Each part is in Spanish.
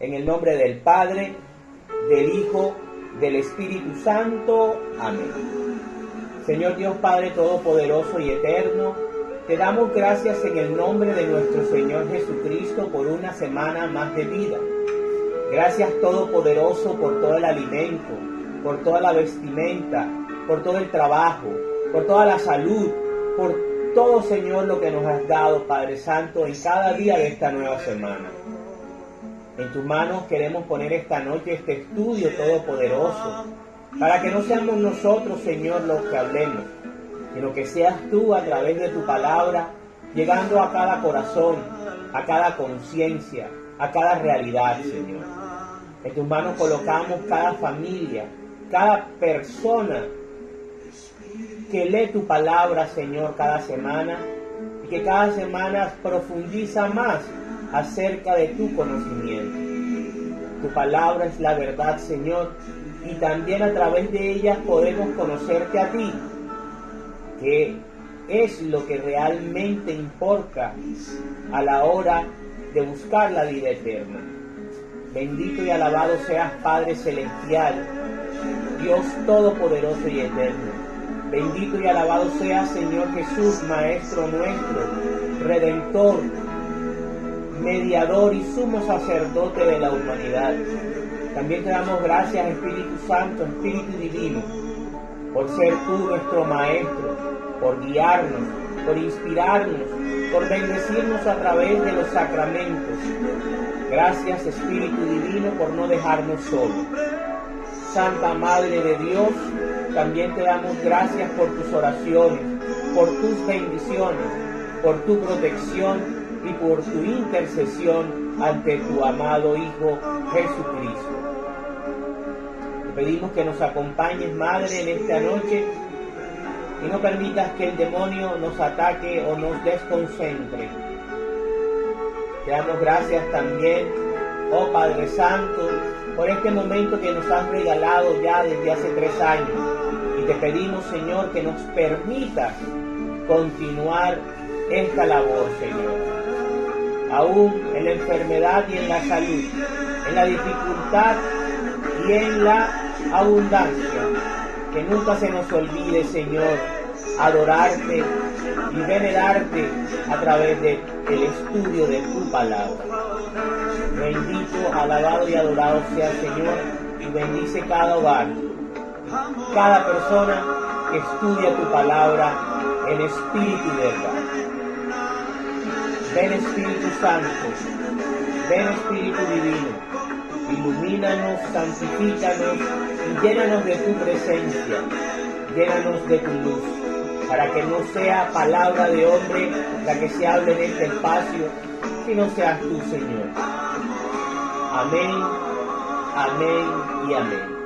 En el nombre del Padre, del Hijo, del Espíritu Santo. Amén. Señor Dios Padre Todopoderoso y Eterno, te damos gracias en el nombre de nuestro Señor Jesucristo por una semana más de vida. Gracias Todopoderoso por todo el alimento, por toda la vestimenta, por todo el trabajo, por toda la salud, por todo, Señor, lo que nos has dado, Padre Santo, en cada día de esta nueva semana. En tus manos queremos poner esta noche este estudio todopoderoso, para que no seamos nosotros, Señor, los que hablemos, sino que seas tú a través de tu palabra, llegando a cada corazón, a cada conciencia, a cada realidad, Señor. En tus manos colocamos cada familia, cada persona que lee tu palabra, Señor, cada semana, y que cada semana profundiza más acerca de tu conocimiento. Tu palabra es la verdad, Señor, y también a través de ella podemos conocerte a ti, que es lo que realmente importa a la hora de buscar la vida eterna. Bendito y alabado seas, Padre Celestial, Dios Todopoderoso y Eterno. Bendito y alabado seas, Señor Jesús, Maestro nuestro, Redentor, Mediador y Sumo Sacerdote de la humanidad. También te damos gracias, Espíritu Santo, Espíritu Divino, por ser tú nuestro Maestro, por guiarnos, por inspirarnos, por bendecirnos a través de los sacramentos. Gracias, Espíritu Divino, por no dejarnos solos. Santa Madre de Dios, también te damos gracias por tus oraciones, por tus bendiciones, por tu protección y por tu intercesión ante tu amado Hijo Jesucristo. Te pedimos que nos acompañes, Madre, en esta noche y no permitas que el demonio nos ataque o nos desconcentre. Te damos gracias también, oh Padre Santo, por este momento que nos has regalado ya desde hace 3 años. Y te pedimos, Señor, que nos permitas continuar esta labor, Señor. Aún en la enfermedad y en la salud, en la dificultad y en la abundancia. Que nunca se nos olvide, Señor, adorarte y venerarte a través del estudio de tu palabra. Bendito, alabado y adorado sea el Señor, y bendice cada hogar, cada persona que estudia tu palabra en espíritu y verdad. Ven Espíritu Santo, ven Espíritu Divino, ilumínanos, santifícanos y llénanos de tu presencia, llénanos de tu luz, para que no sea palabra de hombre la que se hable en este espacio, sino seas tú, Señor. Amén, amén y amén.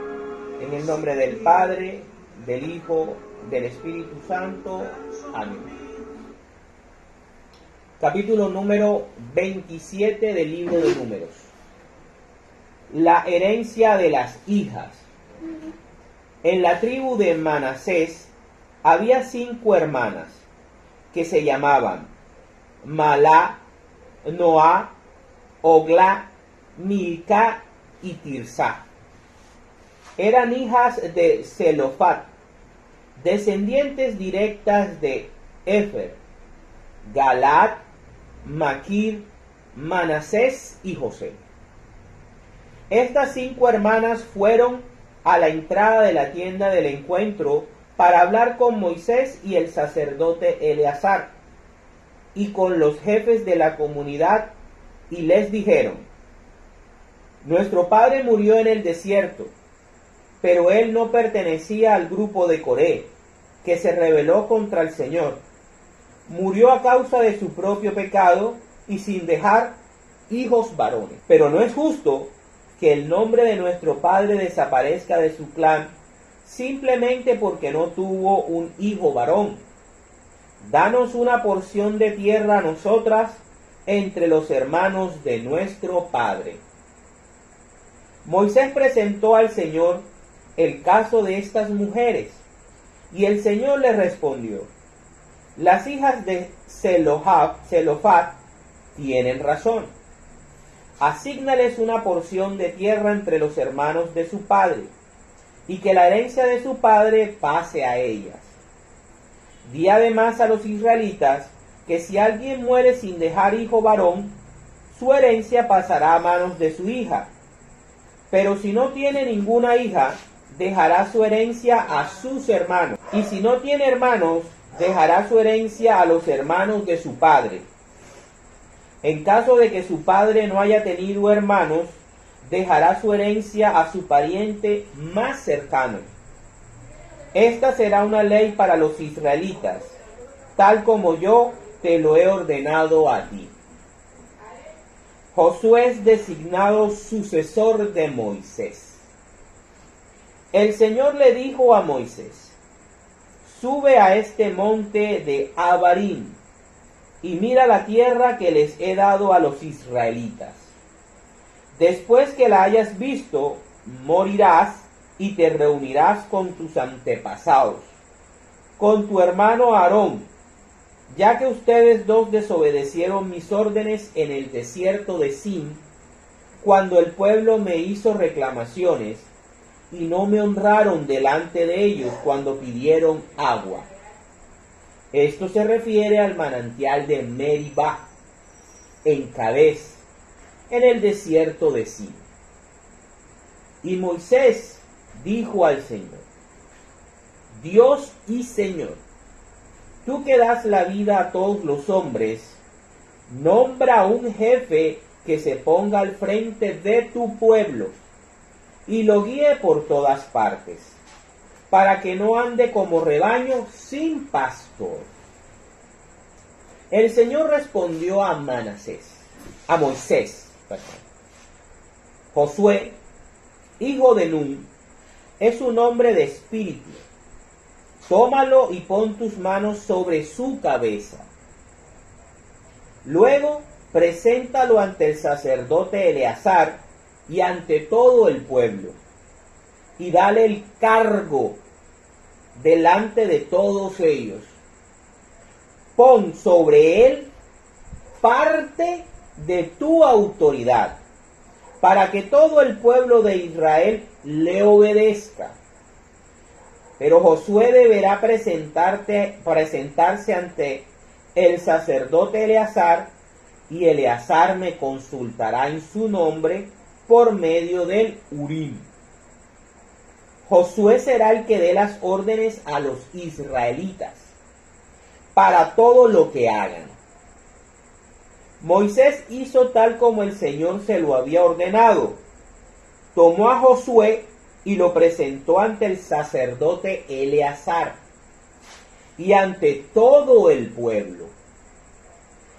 En el nombre del Padre, del Hijo, del Espíritu Santo. Amén. Capítulo número 27 del libro de Números. La herencia de las hijas. En la tribu de Manasés había 5 hermanas que se llamaban Malá, Noá, Ogla, Milca y Tirsá. Eran hijas de Zelofat, descendientes directas de Efer, Galaad, Maquir, Manasés y José. Estas 5 hermanas fueron a la entrada de la tienda del encuentro para hablar con Moisés y el sacerdote Eleazar y con los jefes de la comunidad, y les dijeron: nuestro padre murió en el desierto, pero él no pertenecía al grupo de Coré, que se rebeló contra el Señor. Murió a causa de su propio pecado y sin dejar hijos varones. Pero no es justo que el nombre de nuestro padre desaparezca de su clan simplemente porque no tuvo un hijo varón. Danos una porción de tierra a nosotras entre los hermanos de nuestro padre. Moisés presentó al Señor el caso de estas mujeres, y el Señor le respondió: las hijas de Zelofat tienen razón. asígnales una porción de tierra entre los hermanos de su padre, y que la herencia de su padre pase a ellas. Di además a los israelitas que si alguien muere sin dejar hijo varón, su herencia pasará a manos de su hija. Pero si no tiene ninguna hija, dejará su herencia a sus hermanos. Y si no tiene hermanos, dejará su herencia a los hermanos de su padre. En caso de que su padre no haya tenido hermanos, dejará su herencia a su pariente más cercano. Esta será una ley para los israelitas, tal como yo te lo he ordenado a ti. Josué es designado sucesor de Moisés. El Señor le dijo a Moisés: sube a este monte de Abarim y mira la tierra que les he dado a los israelitas. Después que la hayas visto, morirás y te reunirás con tus antepasados, con tu hermano Aarón, ya que ustedes dos desobedecieron mis órdenes en el desierto de Sin, cuando el pueblo me hizo reclamaciones, y no me honraron delante de ellos cuando pidieron agua. Esto se refiere al manantial de Meribá, en Cades, en el desierto de Sin. Y Moisés dijo al Señor: Dios y Señor, tú que das la vida a todos los hombres, nombra un jefe que se ponga al frente de tu pueblo y lo guíe por todas partes, para que no ande como rebaño sin pastor. El Señor respondió a Moisés: Josué, hijo de Nun, es un hombre de espíritu. Tómalo y pon tus manos sobre su cabeza. Luego, preséntalo ante el sacerdote Eleazar y ante todo el pueblo, y dale el cargo delante de todos ellos. Pon sobre él parte de tu autoridad, para que todo el pueblo de Israel le obedezca. Pero Josué deberá presentarse ante el sacerdote Eleazar, y Eleazar me consultará en su nombre por medio del Urim. Josué será el que dé las órdenes a los israelitas para todo lo que hagan. Moisés hizo tal como el Señor se lo había ordenado. Tomó a Josué y lo presentó ante el sacerdote Eleazar y ante todo el pueblo.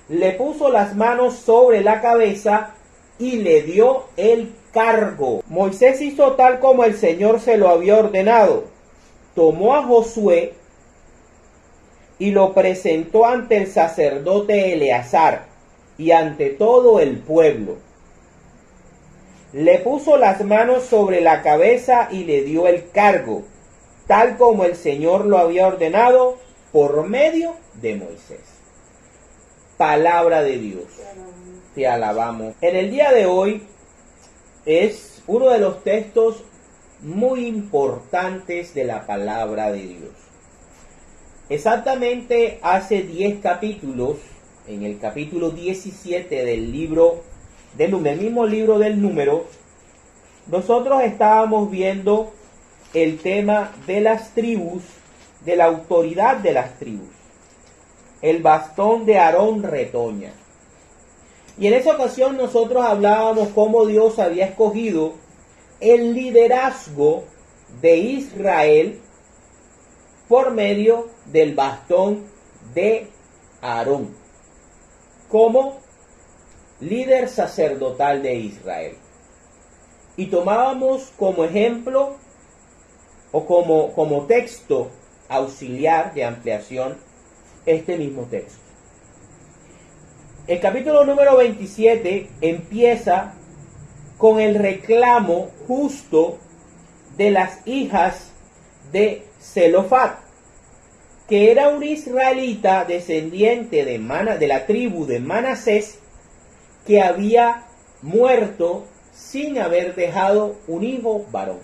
Le puso las manos sobre la cabeza y le dio el cargo. Moisés hizo tal como el Señor se lo había ordenado. Tomó a Josué y lo presentó ante el sacerdote Eleazar y ante todo el pueblo. Le puso las manos sobre la cabeza y le dio el cargo, tal como el Señor lo había ordenado por medio de Moisés. Palabra de Dios. Te alabamos. En el día de hoy es uno de los textos muy importantes de la palabra de Dios. Exactamente hace 10 capítulos, en el capítulo 17 del libro del mismo libro del Número, nosotros estábamos viendo el tema de las tribus, de la autoridad de las tribus. El bastón de Aarón retoña. Y en esa ocasión nosotros hablábamos cómo Dios había escogido el liderazgo de Israel por medio del bastón de Aarón como líder sacerdotal de Israel. Y tomábamos como ejemplo o como texto auxiliar de ampliación este mismo texto. El capítulo número 27 empieza con el reclamo justo de las hijas de Zelofat, que era un israelita descendiente de la tribu de Manasés, que había muerto sin haber dejado un hijo varón.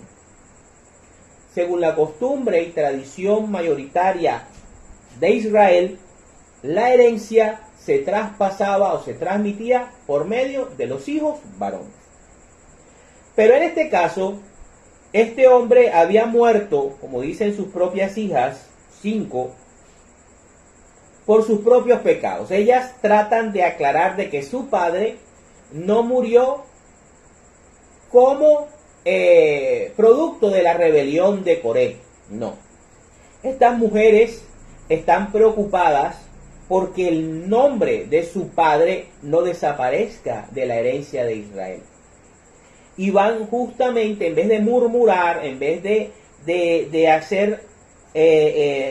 Según la costumbre y tradición mayoritaria de Israel, la herencia se traspasaba o se transmitía por medio de los hijos varones. Pero en este caso, este hombre había muerto, como dicen sus propias hijas, 5, por sus propios pecados. Ellas tratan de aclarar de que su padre no murió como producto de la rebelión de Coré. No. Estas mujeres están preocupadas porque el nombre de su padre no desaparezca de la herencia de Israel. Y van justamente, en vez de murmurar, en vez de hacer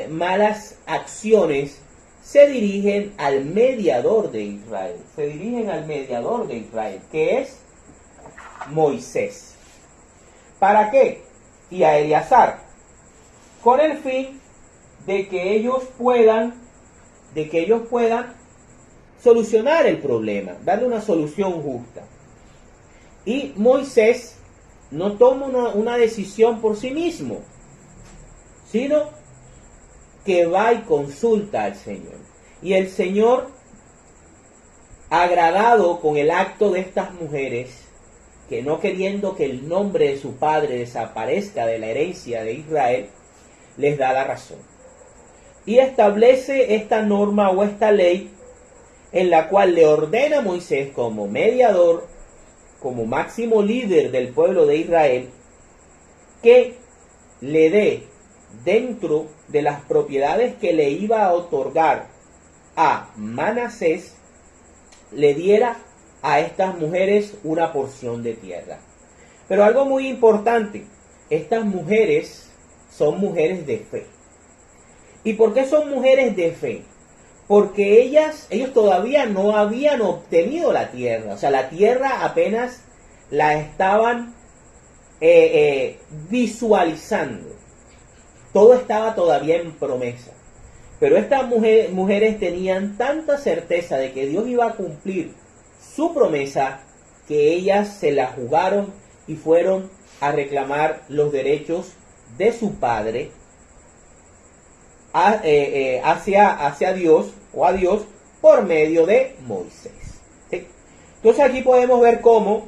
malas acciones, se dirigen al mediador de Israel. Se dirigen al mediador de Israel, que es Moisés. ¿Para qué? Y a Eleazar, con el fin de que ellos puedan solucionar el problema, darle una solución justa. Y Moisés no toma una decisión por sí mismo, sino que va y consulta al Señor. Y el Señor, agradado con el acto de estas mujeres, que no queriendo que el nombre de su padre desaparezca de la herencia de Israel, les da la razón. Y establece esta norma o esta ley en la cual le ordena a Moisés como mediador, como máximo líder del pueblo de Israel, que le dé dentro de las propiedades que le iba a otorgar a Manasés, le diera a estas mujeres una porción de tierra. Pero algo muy importante, estas mujeres son mujeres de fe. ¿Y por qué son mujeres de fe? Porque ellos todavía no habían obtenido la tierra. O sea, la tierra apenas la estaban visualizando. Todo estaba todavía en promesa. Pero estas mujeres tenían tanta certeza de que Dios iba a cumplir su promesa, que ellas se la jugaron y fueron a reclamar los derechos de su padre hacia Dios o a Dios por medio de Moisés. ¿Sí? Entonces aquí podemos ver cómo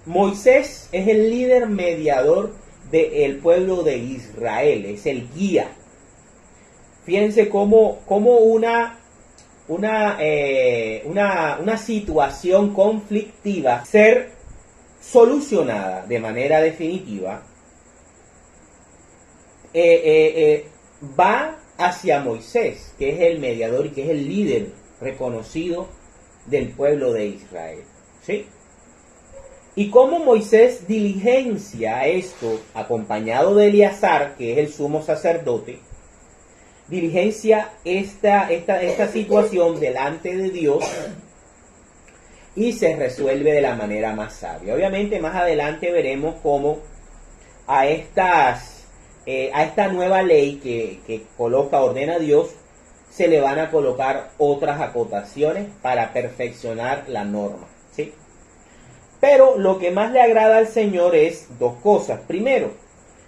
Moisés es el líder mediador del pueblo de Israel, es el guía. Fíjense cómo una situación conflictiva ser solucionada de manera definitiva va hacia Moisés, que es el mediador y que es el líder reconocido del pueblo de Israel. ¿Sí? Y cómo Moisés diligencia esto, acompañado de Eleazar, que es el sumo sacerdote, diligencia esta situación delante de Dios y se resuelve de la manera más sabia. Obviamente más adelante veremos cómo a esta nueva ley que ordena Dios, se le van a colocar otras acotaciones para perfeccionar la norma. ¿Sí? Pero lo que más le agrada al Señor es dos cosas. Primero,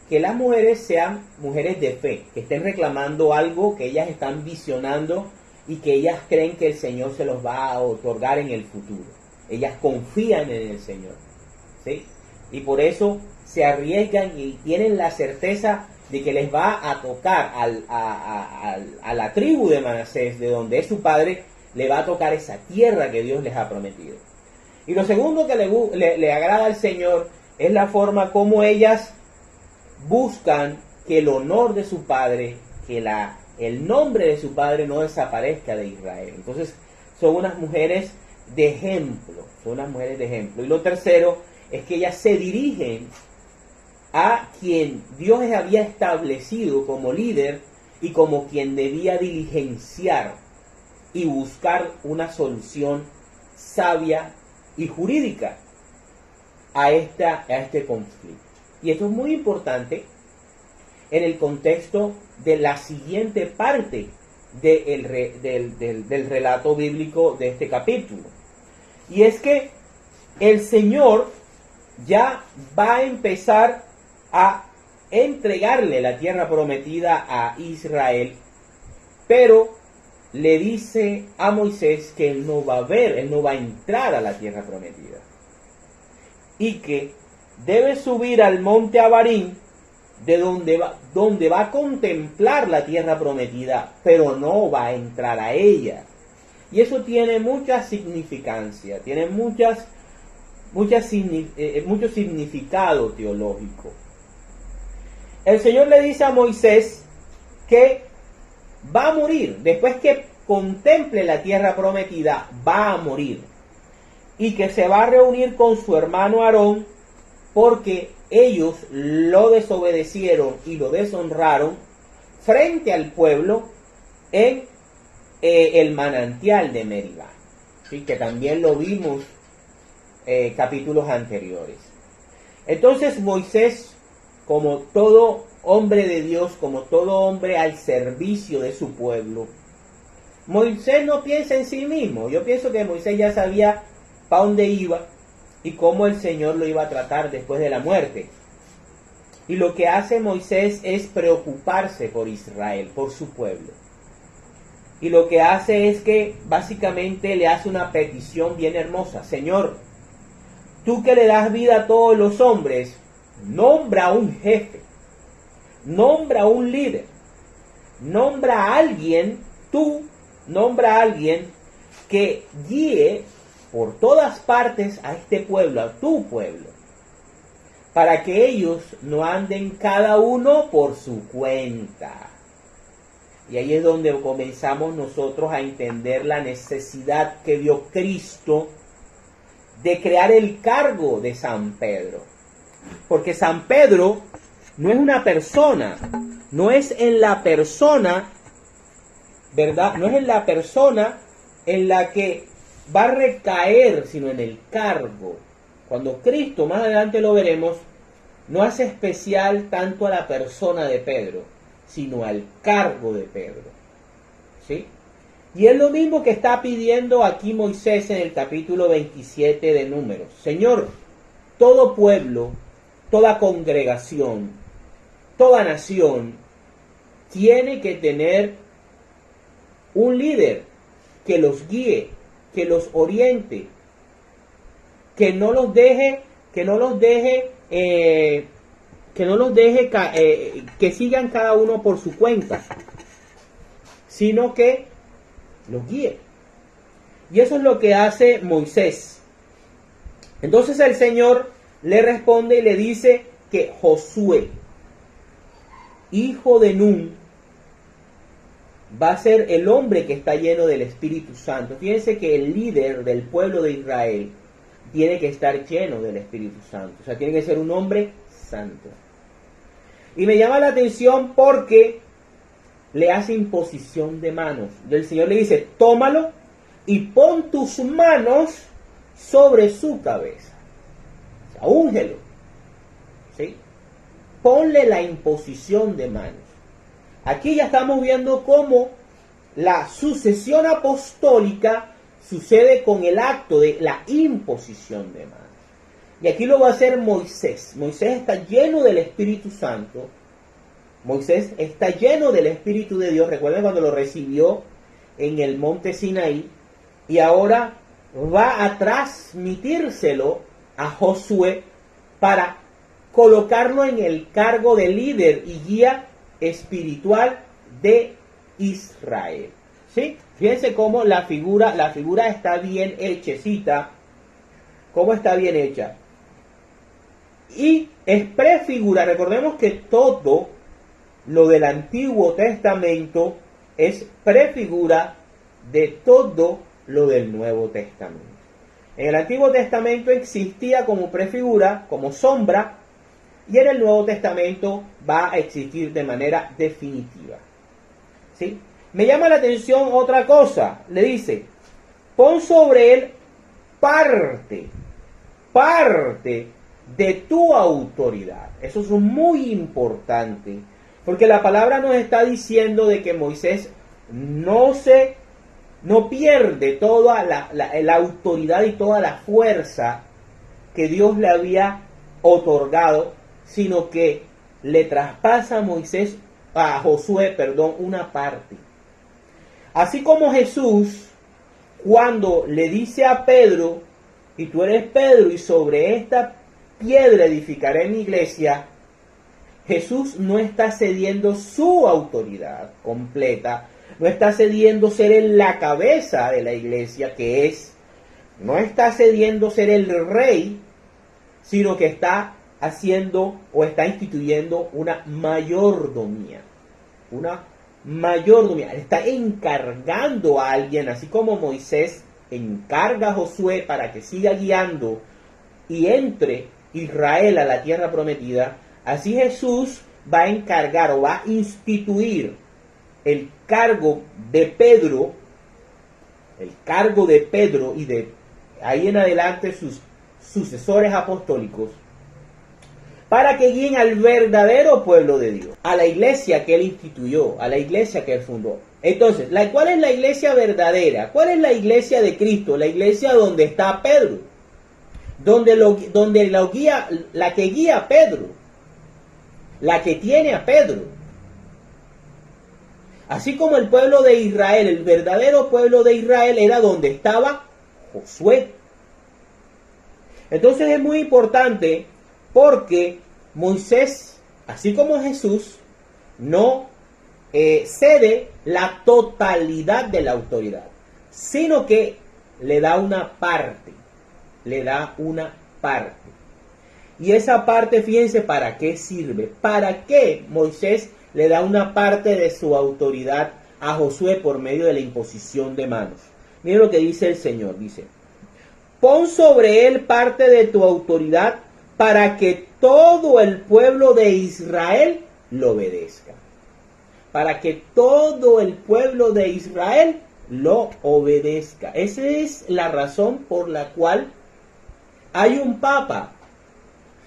que las mujeres sean mujeres de fe, que estén reclamando algo que ellas están visionando y que ellas creen que el Señor se los va a otorgar en el futuro. Ellas confían en el Señor, ¿sí? Y por eso se arriesgan y tienen la certeza de que les va a tocar a la tribu de Manasés, de donde es su padre, le va a tocar esa tierra que Dios les ha prometido. Y lo segundo que le agrada al Señor es la forma como ellas buscan que el honor de su padre, que el nombre de su padre no desaparezca de Israel. Entonces son unas mujeres de ejemplo, Y lo tercero es que ellas se dirigen a quien Dios había establecido como líder y como quien debía diligenciar y buscar una solución sabia y jurídica a este conflicto. Y esto es muy importante en el contexto de la siguiente parte del relato bíblico de este capítulo. Y es que el Señor ya va a empezar a entregarle la tierra prometida a Israel, pero le dice a Moisés que él no va a ver, él no va a entrar a la tierra prometida, y que debe subir al monte Abarim, de donde va a contemplar la tierra prometida, pero no va a entrar a ella. Y eso tiene mucha significancia, tiene mucho significado teológico. El Señor le dice a Moisés que va a morir, después que contemple la tierra prometida, va a morir, y que se va a reunir con su hermano Aarón, porque ellos lo desobedecieron y lo deshonraron frente al pueblo en el manantial de Meribá, ¿sí? Que también lo vimos capítulos anteriores. Entonces Moisés, como todo hombre de Dios, como todo hombre al servicio de su pueblo, Moisés no piensa en sí mismo. Yo pienso que Moisés ya sabía para dónde iba y cómo el Señor lo iba a tratar después de la muerte. Y lo que hace Moisés es preocuparse por Israel, por su pueblo. Y lo que hace es que básicamente le hace una petición bien hermosa. Señor, tú que le das vida a todos los hombres, nombra a un jefe, nombra a un líder, nombra a alguien, nombra a alguien que guíe por todas partes a este pueblo, a tu pueblo, para que ellos no anden cada uno por su cuenta. Y ahí es donde comenzamos nosotros a entender la necesidad que vio Cristo de crear el cargo de San Pedro. Porque San Pedro no es una persona, no es en la persona, ¿verdad? No es en la persona en la que va a recaer, sino en el cargo. Cuando Cristo, más adelante lo veremos, no hace especial tanto a la persona de Pedro, sino al cargo de Pedro, ¿sí? Y es lo mismo que está pidiendo aquí Moisés en el capítulo 27 de Números. Señor, todo pueblo, toda congregación, toda nación tiene que tener un líder que los guíe, que los oriente, que no los deje que sigan cada uno por su cuenta, sino que los guíe. Y eso es lo que hace Moisés. Entonces el Señor le responde y le dice que Josué, hijo de Nun, va a ser el hombre que está lleno del Espíritu Santo. Fíjense que el líder del pueblo de Israel tiene que estar lleno del Espíritu Santo. O sea, tiene que ser un hombre santo. Y me llama la atención porque le hace imposición de manos. El Señor le dice, tómalo y pon tus manos sobre su cabeza. O sea, úngelo, ¿sí? Ponle la imposición de manos. Aquí ya estamos viendo cómo la sucesión apostólica sucede con el acto de la imposición de manos. Y aquí lo va a hacer Moisés. Moisés está lleno del Espíritu Santo. Moisés está lleno del Espíritu de Dios. Recuerden cuando lo recibió en el monte Sinaí. Y ahora va a transmitírselo a Josué para colocarlo en el cargo de líder y guía espiritual de Israel. ¿Sí? Fíjense cómo la figura está bien hechecita. ¿Cómo está bien hecha? Y es prefigura. Recordemos que todo lo del Antiguo Testamento es prefigura de todo lo del Nuevo Testamento. En el Antiguo Testamento existía como prefigura, como sombra, y en el Nuevo Testamento va a existir de manera definitiva. ¿Sí? Me llama la atención otra cosa. Le dice, pon sobre él parte de tu autoridad. Eso es muy importante, porque la palabra nos está diciendo de que Moisés no pierde toda la autoridad y toda la fuerza que Dios le había otorgado, sino que le traspasa a Josué, una parte. Así como Jesús, cuando le dice a Pedro, y tú eres Pedro, y sobre esta piedra edificaré mi iglesia, Jesús no está cediendo su autoridad completa, no está cediendo ser en la cabeza de la iglesia, no está cediendo ser el rey, sino que está haciendo o está instituyendo una mayordomía. Está encargando a alguien, así como Moisés encarga a Josué para que siga guiando y entre Israel a la tierra prometida. Así Jesús va a encargar o va a instituir el cargo de Pedro y de ahí en adelante sus sucesores apostólicos, para que guíen al verdadero pueblo de Dios, a la iglesia que él instituyó, a la iglesia que él fundó. Entonces, ¿cuál es la iglesia verdadera? ¿Cuál es la iglesia de Cristo? La iglesia donde está Pedro, la que guía a Pedro, la que tiene a Pedro. Así como el pueblo de Israel, el verdadero pueblo de Israel era donde estaba Josué. Entonces es muy importante porque Moisés, así como Jesús, no cede la totalidad de la autoridad, sino que le da una parte. Y esa parte, fíjense, ¿para qué sirve? ¿Para qué Moisés le da una parte de su autoridad a Josué por medio de la imposición de manos? Miren lo que dice el Señor, dice: pon sobre él parte de tu autoridad para que todo el pueblo de Israel lo obedezca. Para que todo el pueblo de Israel lo obedezca. Esa es la razón por la cual hay un papa.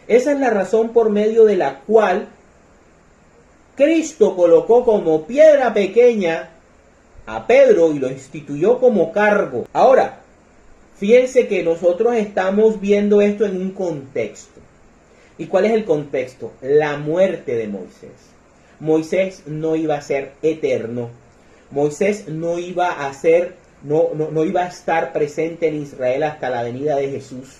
Esa es la razón por medio de la cual Cristo colocó como piedra pequeña a Pedro y lo instituyó como cargo. Ahora, fíjense que nosotros estamos viendo esto en un contexto. ¿Y cuál es el contexto? La muerte de Moisés. Moisés no iba a ser eterno. Moisés no iba a estar presente en Israel hasta la venida de Jesús,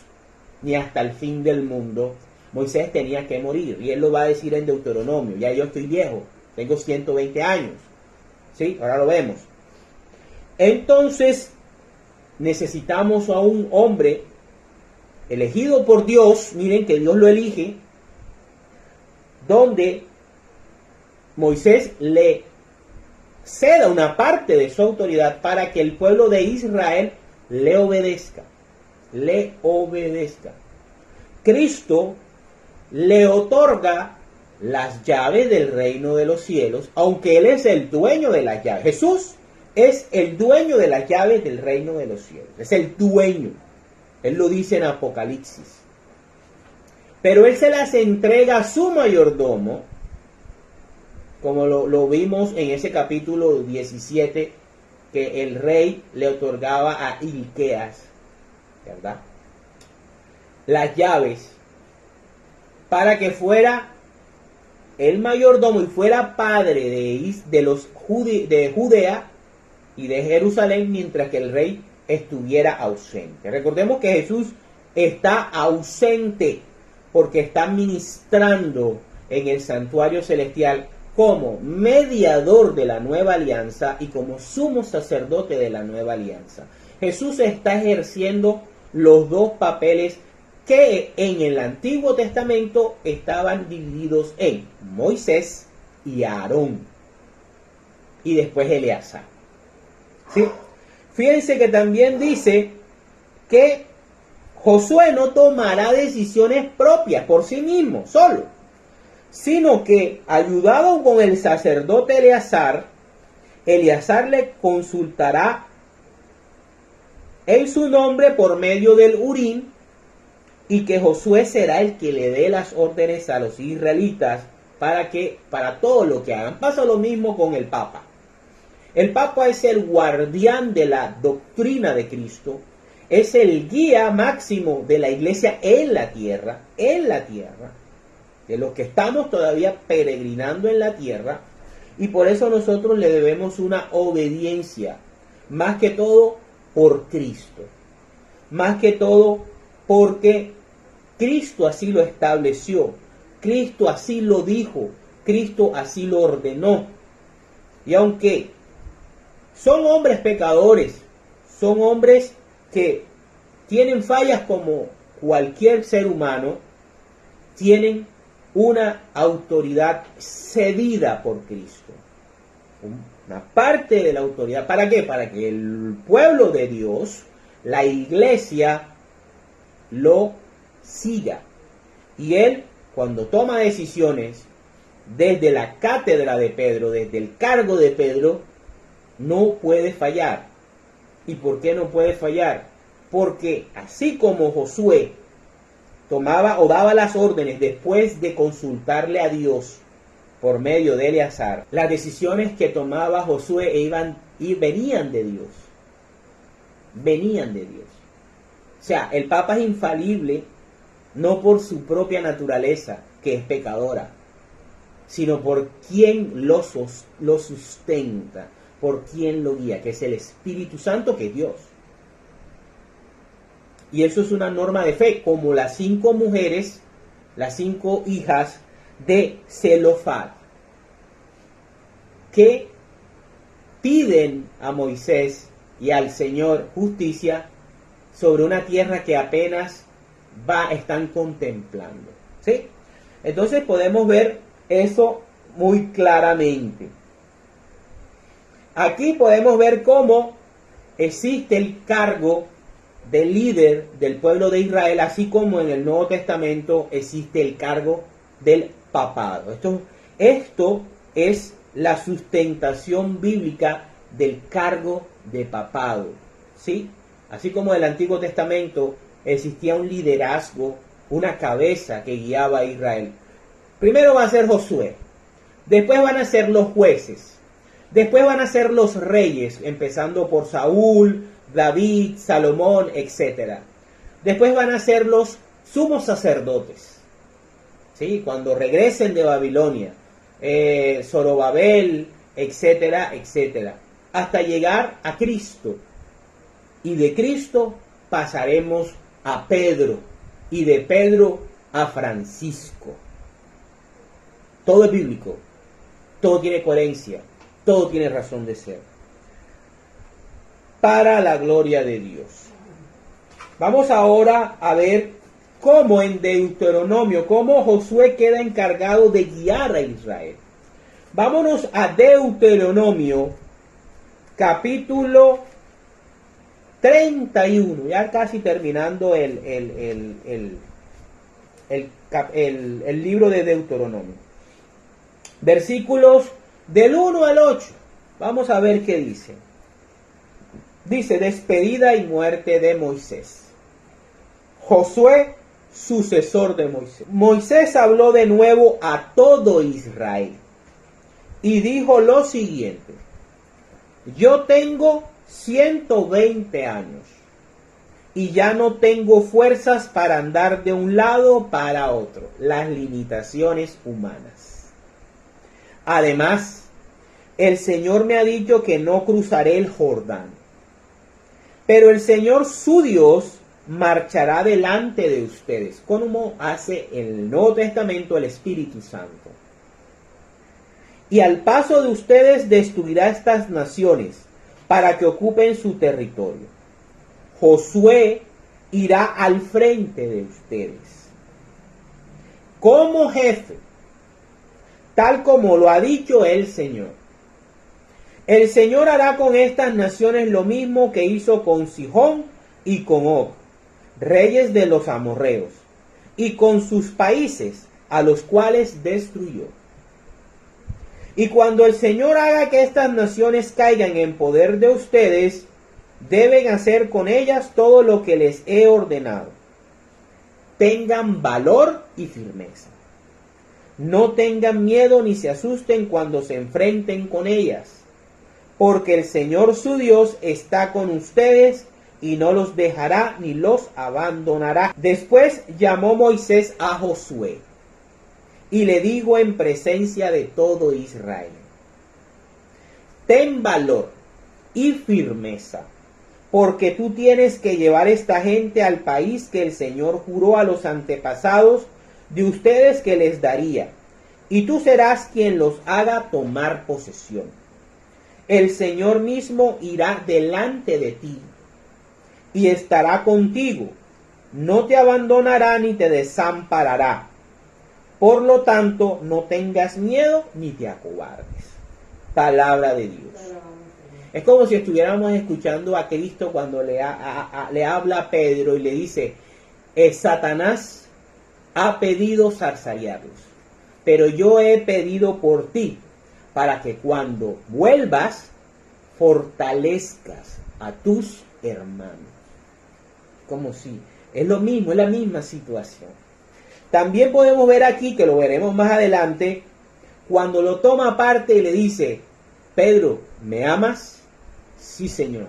ni hasta el fin del mundo. Moisés tenía que morir, y él lo va a decir en Deuteronomio: ya yo estoy viejo, tengo 120 años. ¿Sí? Ahora lo vemos. Entonces, necesitamos a un hombre elegido por Dios, miren que Dios lo elige, donde Moisés le ceda una parte de su autoridad para que el pueblo de Israel le obedezca. Cristo le otorga las llaves del reino de los cielos, aunque él es el dueño de las llaves. Jesús es el dueño de las llaves del reino de los cielos. Es el dueño. Él lo dice en Apocalipsis. Pero él se las entrega a su mayordomo, como lo vimos en ese capítulo 17, que el rey le otorgaba a Hilquías, ¿verdad?, las llaves, para que fuera el mayordomo y fuera padre de Judea y de Jerusalén, mientras que el rey estuviera ausente. Recordemos que Jesús está ausente porque está ministrando en el santuario celestial como mediador de la nueva alianza y como sumo sacerdote de la nueva alianza. Jesús está ejerciendo los dos papeles que en el Antiguo Testamento estaban divididos en Moisés y Aarón, y después Eleazar. ¿Sí? Fíjense que también dice que Josué no tomará decisiones propias por sí mismo, solo, sino que, ayudado con el sacerdote Eleazar le consultará en su nombre por medio del Urim, y que Josué será el que le dé las órdenes a los israelitas para todo lo que hagan. Pasa lo mismo con el Papa. El Papa es el guardián de la doctrina de Cristo, es el guía máximo de la iglesia en la tierra, de los que estamos todavía peregrinando en la tierra, y por eso nosotros le debemos una obediencia, más que todo por Cristo, más que todo porque Cristo así lo estableció, Cristo así lo dijo, Cristo así lo ordenó. Y aunque son hombres pecadores, son hombres que tienen fallas como cualquier ser humano, tienen una autoridad cedida por Cristo. Una parte de la autoridad. ¿Para qué? Para que el pueblo de Dios, la iglesia, lo siga. Y él, cuando toma decisiones desde la cátedra de Pedro, desde el cargo de Pedro, no puede fallar. ¿Y por qué no puede fallar? Porque así como Josué tomaba o daba las órdenes después de consultarle a Dios por medio de Eleazar, las decisiones que tomaba Josué venían de Dios. Venían de Dios. O sea, el Papa es infalible no por su propia naturaleza, que es pecadora, sino por quien lo sustenta, por quien lo guía, que es el Espíritu Santo, que es Dios. Y eso es una norma de fe, como las 5 mujeres, las 5 hijas de Zelofad, que piden a Moisés y al Señor justicia sobre una tierra que apenas están contemplando. ¿Sí? Entonces podemos ver eso muy claramente. Aquí podemos ver cómo existe el cargo de líder del pueblo de Israel, así como en el Nuevo Testamento existe el cargo del papado. Esto es la sustentación bíblica del cargo de papado, ¿sí? Así como en el Antiguo Testamento existía un liderazgo, una cabeza que guiaba a Israel. Primero va a ser Josué, después van a ser los jueces, después van a ser los reyes, empezando por Saúl, David, Salomón, etc. Después van a ser los sumos sacerdotes, ¿sí? Cuando regresen de Babilonia, Zorobabel, etcétera, etcétera, hasta llegar a Cristo. Y de Cristo pasaremos a Pedro, y de Pedro a Francisco. Todo es bíblico, todo tiene coherencia, todo tiene razón de ser, para la gloria de Dios. Vamos ahora a ver cómo en Deuteronomio, cómo Josué queda encargado de guiar a Israel. Vámonos a Deuteronomio, capítulo 31, ya casi terminando el libro de Deuteronomio. Versículos del 1 al 8. Vamos a ver qué dice. Dice: despedida y muerte de Moisés. Josué, sucesor de Moisés. Moisés habló de nuevo a todo Israel y dijo lo siguiente: yo tengo 120 años y ya no tengo fuerzas para andar de un lado para otro, las limitaciones humanas. Además, el Señor me ha dicho que no cruzaré el Jordán, pero el Señor su Dios marchará delante de ustedes, como hace en el Nuevo Testamento el Espíritu Santo. Y al paso de ustedes destruirá estas naciones para que ocupen su territorio. Josué irá al frente de ustedes como jefe, tal como lo ha dicho el Señor. El Señor hará con estas naciones lo mismo que hizo con Sihón y con Og, reyes de los amorreos, y con sus países, a los cuales destruyó. Y cuando el Señor haga que estas naciones caigan en poder de ustedes, deben hacer con ellas todo lo que les he ordenado. Tengan valor y firmeza. No tengan miedo ni se asusten cuando se enfrenten con ellas, porque el Señor su Dios está con ustedes y no los dejará ni los abandonará. Después llamó Moisés a Josué y le dijo en presencia de todo Israel: ten valor y firmeza, porque tú tienes que llevar esta gente al país que el Señor juró a los antepasados de ustedes que les daría, y tú serás quien los haga tomar posesión. El Señor mismo irá delante de ti y estará contigo, no te abandonará ni te desamparará. Por lo tanto, no tengas miedo ni te acobardes. Palabra de Dios. Es como si estuviéramos escuchando a Cristo cuando le habla a Pedro y le dice: Satanás ha pedido zarzallarlos, pero yo he pedido por ti, para que cuando vuelvas fortalezcas a tus hermanos. Como si es lo mismo, es la misma situación. También podemos ver aquí, que lo veremos más adelante, cuando lo toma aparte y le dice: Pedro, ¿me amas? Sí, Señor.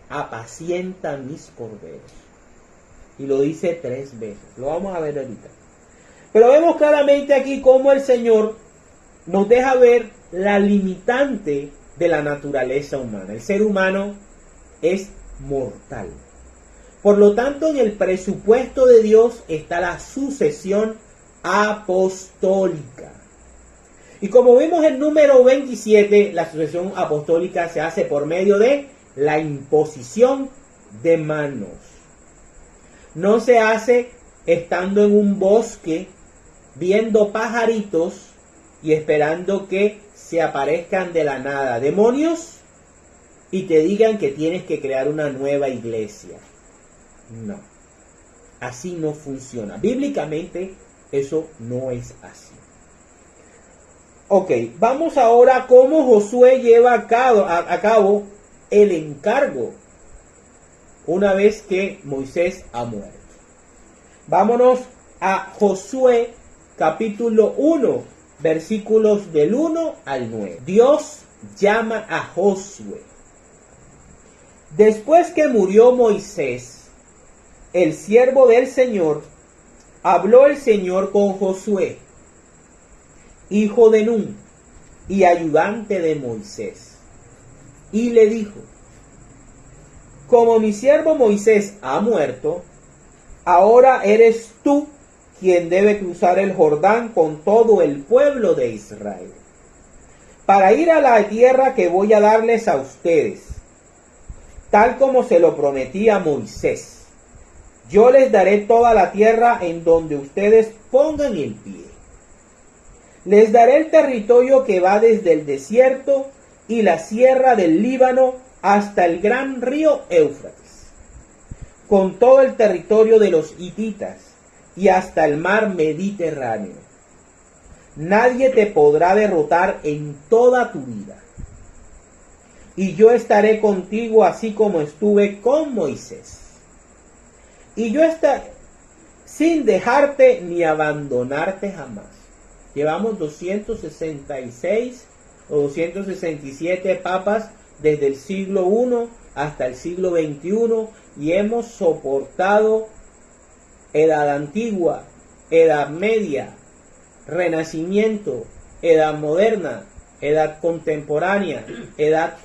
Apacienta mis corderos. Y lo dice 3 veces. Lo vamos a ver ahorita. Pero vemos claramente aquí cómo el Señor nos deja ver la limitante de la naturaleza humana. El ser humano es mortal. Por lo tanto, en el presupuesto de Dios está la sucesión apostólica. Y como vimos en número 27, la sucesión apostólica se hace por medio de la imposición de manos. No se hace estando en un bosque viendo pajaritos y esperando que se aparezcan de la nada demonios y te digan que tienes que crear una nueva iglesia. No, así no funciona. Bíblicamente eso no es así. Ok, vamos ahora a cómo Josué lleva a cabo el encargo una vez que Moisés ha muerto. Vámonos a Josué capítulo 1, versículos del 1 al 9. Dios llama a Josué. Después que murió Moisés, el siervo del Señor, habló el Señor con Josué, hijo de Nun, y ayudante de Moisés, y le dijo: como mi siervo Moisés ha muerto, ahora eres tú quien debe cruzar el Jordán con todo el pueblo de Israel, para ir a la tierra que voy a darles a ustedes, tal como se lo prometí a Moisés. Yo les daré toda la tierra en donde ustedes pongan el pie. Les daré el territorio que va desde el desierto y la sierra del Líbano hasta el gran río Éufrates, con todo el territorio de los hititas y hasta el mar Mediterráneo. Nadie te podrá derrotar en toda tu vida. Y yo estaré contigo así como estuve con Moisés. Y yo estaré sin dejarte ni abandonarte jamás. Llevamos 266 o 267 papas desde el siglo I hasta el siglo XXI y hemos soportado edad antigua, edad media, renacimiento, edad moderna, edad contemporánea, edad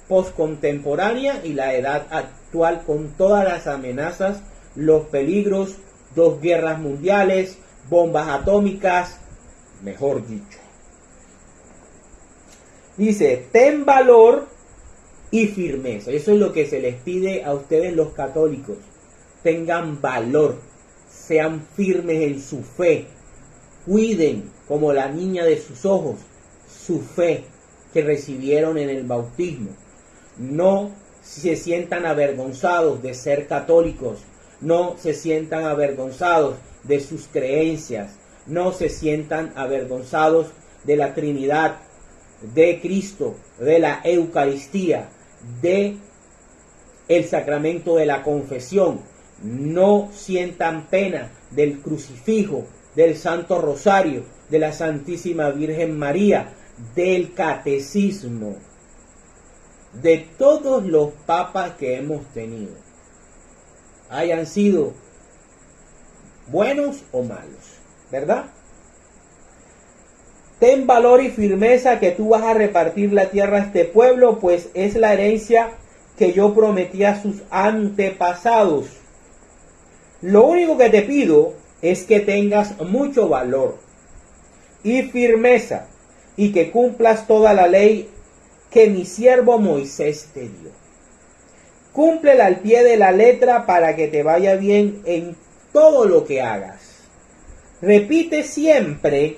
postcontemporánea y la edad actual, con todas las amenazas, los peligros, 2 guerras mundiales, bombas atómicas, mejor dicho. Dice: ten valor y firmeza. Eso es lo que se les pide a ustedes los católicos. Tengan valor, sean firmes en su fe, cuiden como la niña de sus ojos su fe que recibieron en el bautismo. No se sientan avergonzados de ser católicos, no se sientan avergonzados de sus creencias, no se sientan avergonzados de la Trinidad, de Cristo, de la Eucaristía, de el sacramento de la confesión. No sientan pena del crucifijo, del Santo Rosario, de la Santísima Virgen María, del catecismo, de todos los papas que hemos tenido. hayan sido buenos o malos, ¿verdad? Ten valor y firmeza que tú vas a repartir la tierra a este pueblo, pues es la herencia que yo prometí a sus antepasados. Lo único que te pido es que tengas mucho valor y firmeza y que cumplas toda la ley que mi siervo Moisés te dio. Cúmplela al pie de la letra para que te vaya bien en todo lo que hagas. Repite siempre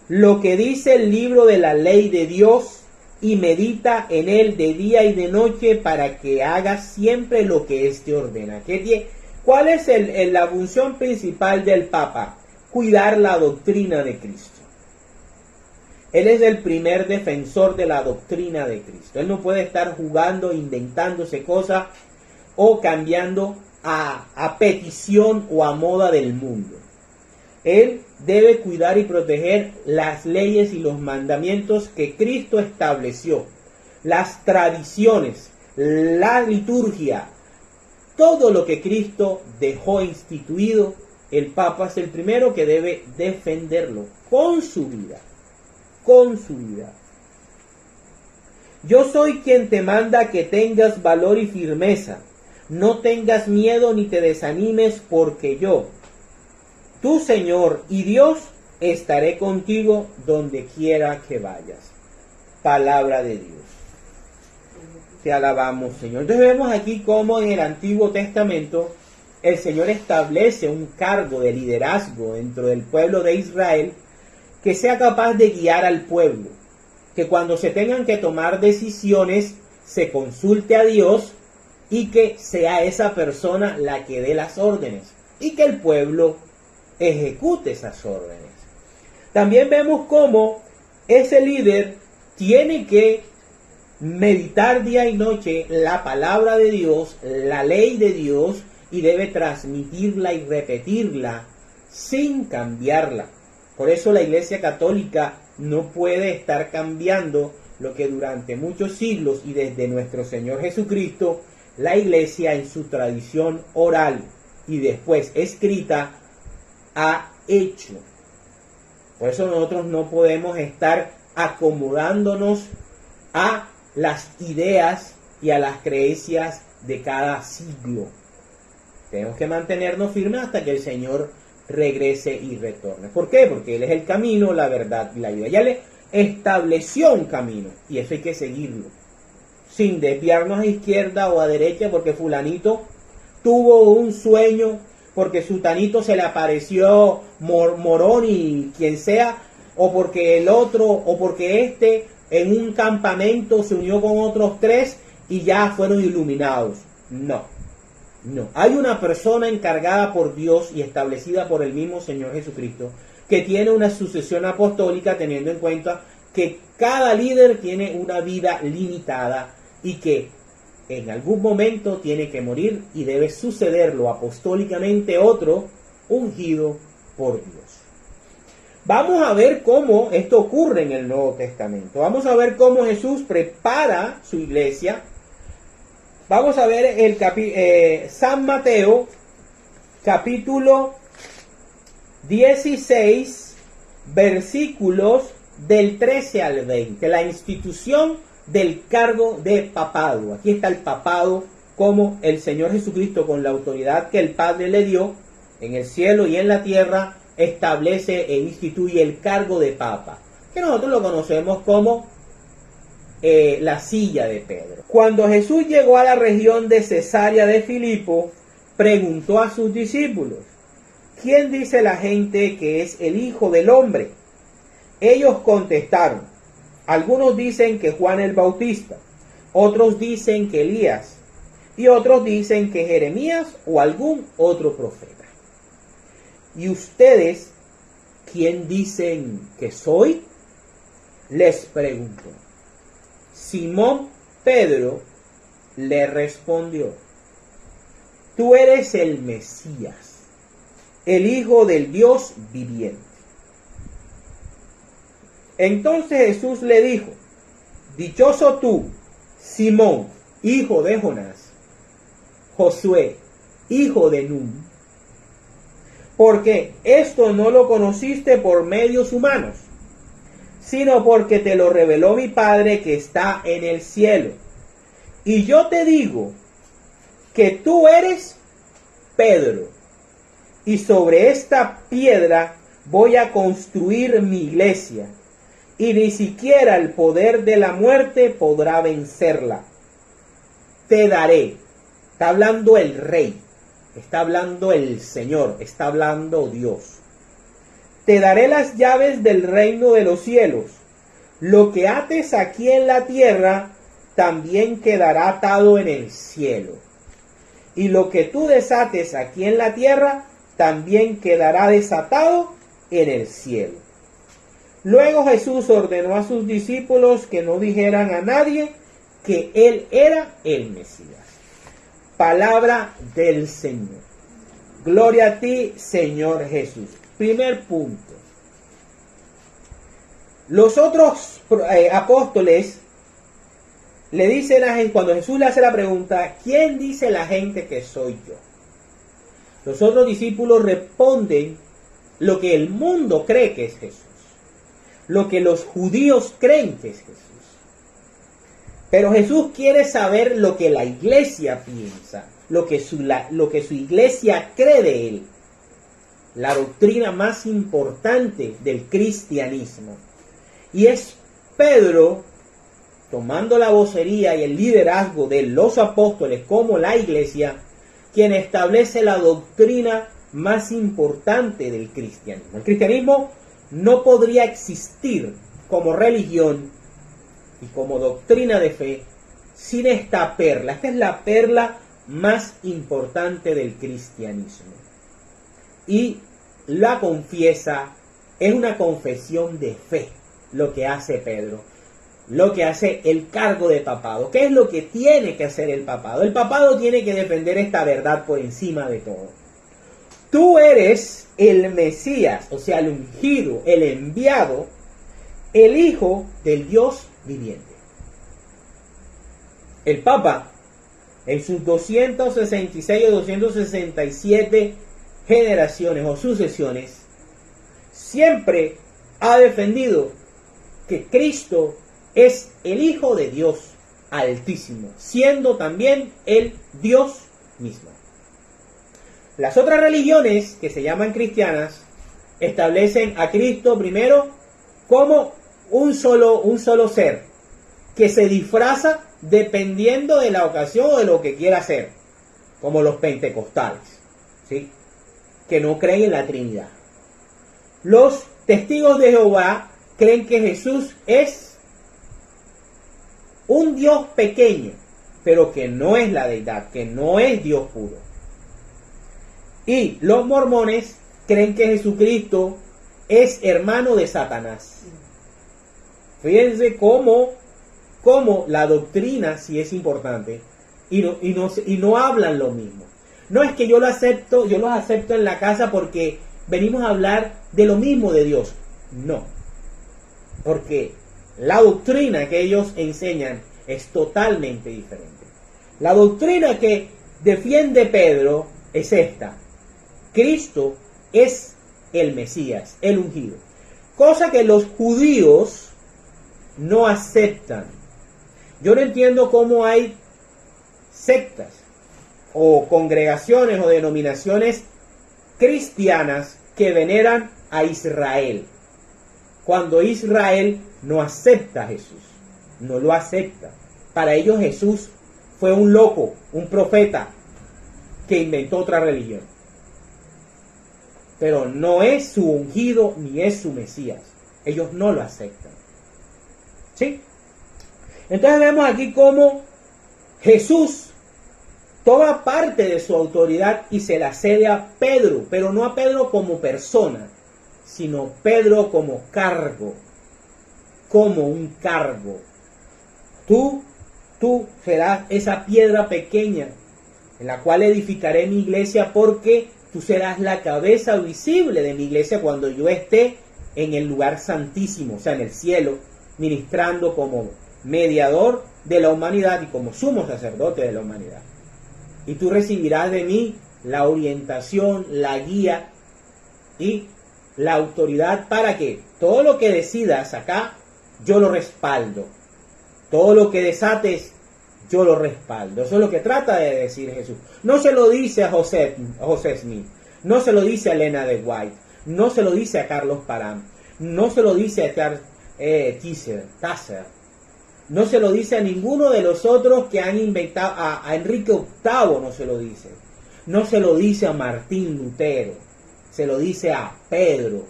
lo que dice el libro de la ley de Dios y medita en él de día y de noche para que hagas siempre lo que éste ordena. ¿Cuál es la función principal del Papa? Cuidar la doctrina de Cristo. Él es el primer defensor de la doctrina de Cristo. Él no puede estar jugando, inventándose cosas o cambiando a petición o a moda del mundo. Él debe cuidar y proteger las leyes y los mandamientos que Cristo estableció, las tradiciones, la liturgia, todo lo que Cristo dejó instituido. El Papa es el primero que debe defenderlo con su vida, con su vida. Yo soy quien te manda que tengas valor y firmeza. No tengas miedo ni te desanimes, porque yo, tu Señor y Dios, estaré contigo donde quiera que vayas. Palabra de Dios. Te alabamos, Señor. Entonces vemos aquí cómo en el Antiguo Testamento el Señor establece un cargo de liderazgo dentro del pueblo de Israel que sea capaz de guiar al pueblo. Que cuando se tengan que tomar decisiones se consulte a Dios y que sea esa persona la que dé las órdenes y que el pueblo ejecute esas órdenes. También vemos cómo ese líder tiene que meditar día y noche la palabra de Dios, la ley de Dios, y debe transmitirla y repetirla sin cambiarla. Por eso la Iglesia Católica no puede estar cambiando lo que durante muchos siglos y desde nuestro Señor Jesucristo la Iglesia en su tradición oral y después escrita ha hecho. Por eso nosotros no podemos estar acomodándonos a las ideas y a las creencias de cada siglo. Tenemos que mantenernos firmes hasta que el Señor regrese y retorne. ¿Por qué? Porque Él es el camino, la verdad y la vida. Ya le estableció un camino y eso hay que seguirlo, sin desviarnos a izquierda o a derecha porque fulanito tuvo un sueño, porque sutanito se le apareció Morón y quien sea, o porque el otro, o porque este en un campamento se unió con otros 3 y ya fueron iluminados. No. Hay una persona encargada por Dios y establecida por el mismo Señor Jesucristo que tiene una sucesión apostólica, teniendo en cuenta que cada líder tiene una vida limitada y que en algún momento tiene que morir y debe sucederlo apostólicamente otro ungido por Dios. Vamos a ver cómo esto ocurre en el Nuevo Testamento. Vamos a ver cómo Jesús prepara su iglesia. Vamos a ver San Mateo, capítulo 16, versículos del 13 al 20. La institución del cargo de papado. Aquí está el papado como el Señor Jesucristo, con la autoridad que el Padre le dio en el cielo y en la tierra, establece e instituye el cargo de papa, que nosotros lo conocemos como la silla de Pedro. Cuando Jesús llegó a la región de Cesarea de Filipo, preguntó a sus discípulos: ¿quién dice la gente que es el Hijo del Hombre? Ellos contestaron: algunos dicen que Juan el Bautista, otros dicen que Elías, y otros dicen que Jeremías o algún otro profeta. ¿Y ustedes quién dicen que soy? Les preguntó. Simón Pedro le respondió: tú eres el Mesías, el Hijo del Dios viviente. Entonces Jesús le dijo: dichoso tú, Simón, hijo de Jonás. Josué, hijo de Nun, porque esto no lo conociste por medios humanos, sino porque te lo reveló mi Padre que está en el cielo. Y yo te digo que tú eres Pedro, y sobre esta piedra voy a construir mi iglesia, y ni siquiera el poder de la muerte podrá vencerla. Te daré. Está hablando el Rey, está hablando el Señor, está hablando Dios. Te daré las llaves del reino de los cielos. Lo que ates aquí en la tierra también quedará atado en el cielo. Y lo que tú desates aquí en la tierra también quedará desatado en el cielo. Luego Jesús ordenó a sus discípulos que no dijeran a nadie que él era el Mesías. Palabra del Señor. Gloria a ti, Señor Jesús. Primer punto. Los otros apóstoles le dicen a gente, cuando Jesús le hace la pregunta, ¿quién dice la gente que soy yo? Los otros discípulos responden lo que el mundo cree que es Jesús, lo que los judíos creen que es Jesús. Pero Jesús quiere saber lo que la iglesia piensa, lo que su iglesia cree de él. La doctrina más importante del cristianismo. Y es Pedro, tomando la vocería y el liderazgo de los apóstoles como la iglesia, quien establece la doctrina más importante del cristianismo. El cristianismo no podría existir como religión y como doctrina de fe sin esta perla. Esta es la perla más importante del cristianismo. Y la confiesa, es una confesión de fe lo que hace Pedro, lo que hace el cargo de papado. ¿Qué es lo que tiene que hacer el papado? El papado tiene que defender esta verdad por encima de todo. Tú eres el Mesías, o sea, el ungido, el enviado, el Hijo del Dios viviente. El Papa, en sus 266 o 267 generaciones o sucesiones, siempre ha defendido que Cristo es el Hijo de Dios Altísimo, siendo también el Dios mismo. Las otras religiones que se llaman cristianas establecen a Cristo primero como un solo ser que se disfraza dependiendo de la ocasión o de lo que quiera hacer, como los pentecostales, ¿sí?, que no creen en la Trinidad. Los testigos de Jehová creen que Jesús es un Dios pequeño, pero que no es la deidad, que no es Dios puro. Y los mormones creen que Jesucristo es hermano de Satanás. Fíjense cómo la doctrina sí es importante y no hablan lo mismo. No es que yo los acepto en la casa porque venimos a hablar de lo mismo de Dios. No. Porque la doctrina que ellos enseñan es totalmente diferente. La doctrina que defiende Pedro es esta. Cristo es el Mesías, el ungido. Cosa que los judíos no aceptan. Yo no entiendo cómo hay sectas o congregaciones o denominaciones cristianas que veneran a Israel, cuando Israel no acepta a Jesús, no lo acepta. Para ellos Jesús fue un loco, un profeta que inventó otra religión. Pero no es su ungido ni es su Mesías. Ellos no lo aceptan. ¿Sí? Entonces vemos aquí cómo Jesús toma parte de su autoridad y se la cede a Pedro, pero no a Pedro como persona, sino Pedro como cargo, como un cargo. Tú serás esa piedra pequeña en la cual edificaré mi iglesia, porque tú serás la cabeza visible de mi iglesia cuando yo esté en el lugar santísimo, o sea, en el cielo, ministrando como mediador de la humanidad y como sumo sacerdote de la humanidad. Y tú recibirás de mí la orientación, la guía y la autoridad para que todo lo que decidas acá, yo lo respaldo. Todo lo que desates, yo lo respaldo. Eso es lo que trata de decir Jesús. No se lo dice a José Smith, no se lo dice a Elena de White, no se lo dice a Carlos Parham, no se lo dice a Charles Taylor, no se lo dice a ninguno de los otros que han inventado, a Enrique VIII no se lo dice, no se lo dice a Martín Lutero, se lo dice a Pedro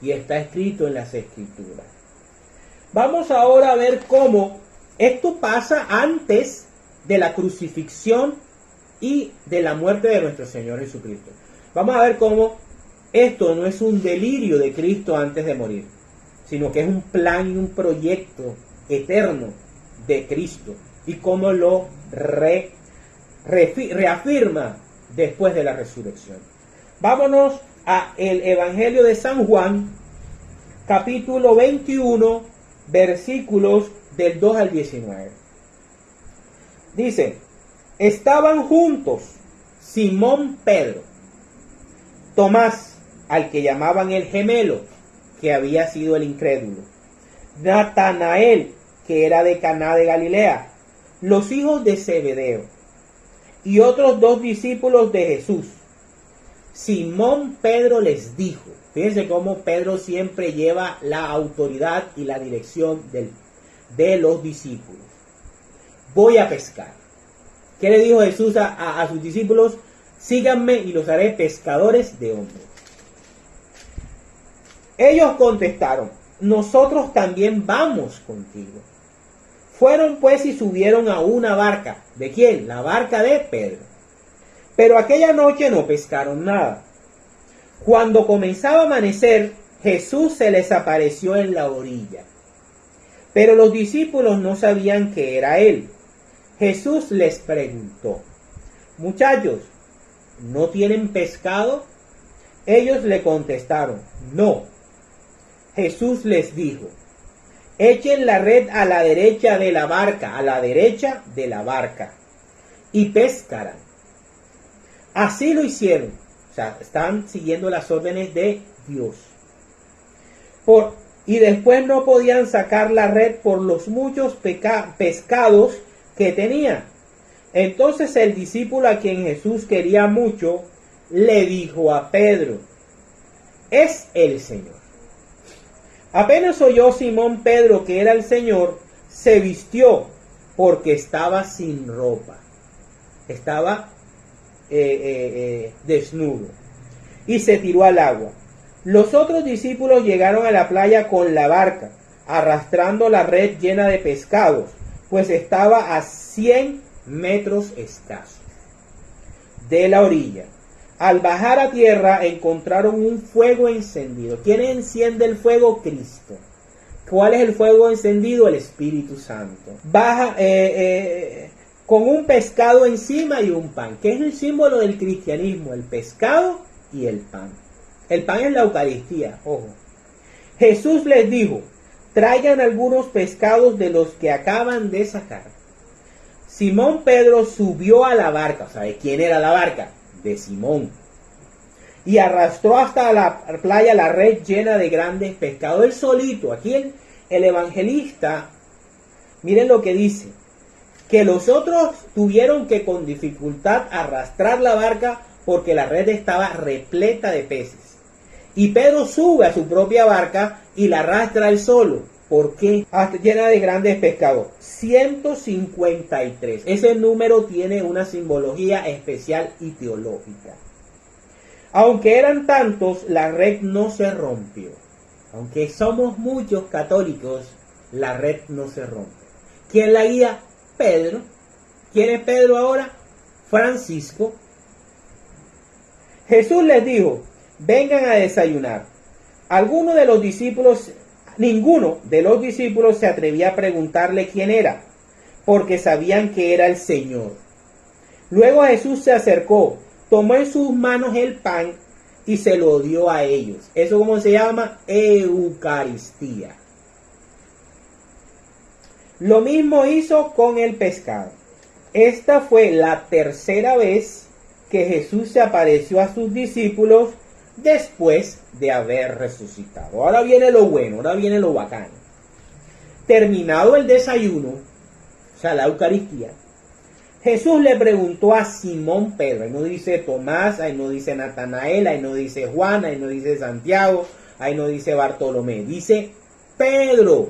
y está escrito en las Escrituras. Vamos ahora a ver cómo esto pasa antes de la crucifixión y de la muerte de nuestro Señor Jesucristo. Vamos a ver cómo esto no es un delirio de Cristo antes de morir, sino que es un plan y un proyecto eterno de Cristo y cómo lo reafirma después de la resurrección. Vámonos a el Evangelio de San Juan, capítulo 21, versículos del 2 al 19. Dice: estaban juntos Simón Pedro, Tomás, al que llamaban el gemelo, que había sido el incrédulo, Natanael, que era de Caná de Galilea, los hijos de Zebedeo, y otros 2 discípulos de Jesús. Simón Pedro les dijo, fíjense cómo Pedro siempre lleva la autoridad y la dirección de los discípulos. Voy a pescar. ¿Qué le dijo Jesús a sus discípulos? Síganme y los haré pescadores de hombres. Ellos contestaron, nosotros también vamos contigo. Fueron pues y subieron a una barca. ¿De quién? La barca de Pedro. Pero aquella noche no pescaron nada. Cuando comenzaba a amanecer, Jesús se les apareció en la orilla. Pero los discípulos no sabían que era Él. Jesús les preguntó, muchachos, ¿no tienen pescado? Ellos le contestaron, no. Jesús les dijo, echen la red a la derecha de la barca, y pescarán. Así lo hicieron. O sea, están siguiendo las órdenes de Dios. Y después no podían sacar la red por los muchos pescados que tenían. Entonces el discípulo a quien Jesús quería mucho, le dijo a Pedro, es el Señor. Apenas oyó Simón Pedro que era el Señor, se vistió porque estaba sin ropa. Estaba desnudo. Y se tiró al agua. Los otros discípulos llegaron a la playa con la barca, arrastrando la red llena de pescados, pues estaba a 100 metros escasos de la orilla. Al bajar a tierra encontraron un fuego encendido. ¿Quién enciende el fuego? Cristo. ¿Cuál es el fuego encendido? El Espíritu Santo. Baja con un pescado encima y un pan, que es el símbolo del cristianismo, el pescado y el pan. El pan es la Eucaristía, ojo. Jesús les dijo, traigan algunos pescados de los que acaban de sacar. Simón Pedro subió a la barca. ¿Sabe quién era la barca? De Simón. Y arrastró hasta la playa la red llena de grandes pescados. Él solito. Aquí el evangelista, miren lo que dice. Que los otros tuvieron que con dificultad arrastrar la barca porque la red estaba repleta de peces. Y Pedro sube a su propia barca y la arrastra él solo. ¿Por qué? Llena de grandes pescados. 153. Ese número tiene una simbología especial y teológica. Aunque eran tantos, la red no se rompió. Aunque somos muchos católicos, la red no se rompe. ¿Quién la guía? Pedro. ¿Quién es Pedro ahora? Francisco. Jesús les dijo, vengan a desayunar. Ninguno de los discípulos se atrevía a preguntarle quién era, porque sabían que era el Señor. Luego Jesús se acercó, tomó en sus manos el pan y se lo dio a ellos. ¿Eso cómo se llama? Eucaristía. Lo mismo hizo con el pescado. Esta fue la tercera vez que Jesús se apareció a sus discípulos después de haber resucitado. Ahora viene lo bueno, ahora viene lo bacano. Terminado el desayuno, o sea, la Eucaristía, Jesús le preguntó a Simón Pedro, ahí no dice Tomás, ahí no dice Natanael, ahí no dice Juan, ahí no dice Santiago, ahí no dice Bartolomé, dice Pedro.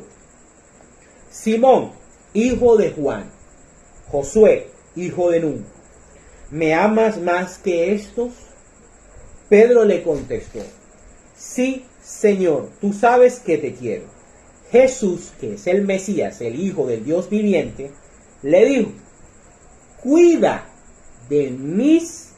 Simón, hijo de Juan, Josué, hijo de Nun, ¿me amas más que estos? Pedro le contestó, sí, Señor, tú sabes que te quiero. Jesús, que es el Mesías, el Hijo del Dios viviente, le dijo, cuida de mis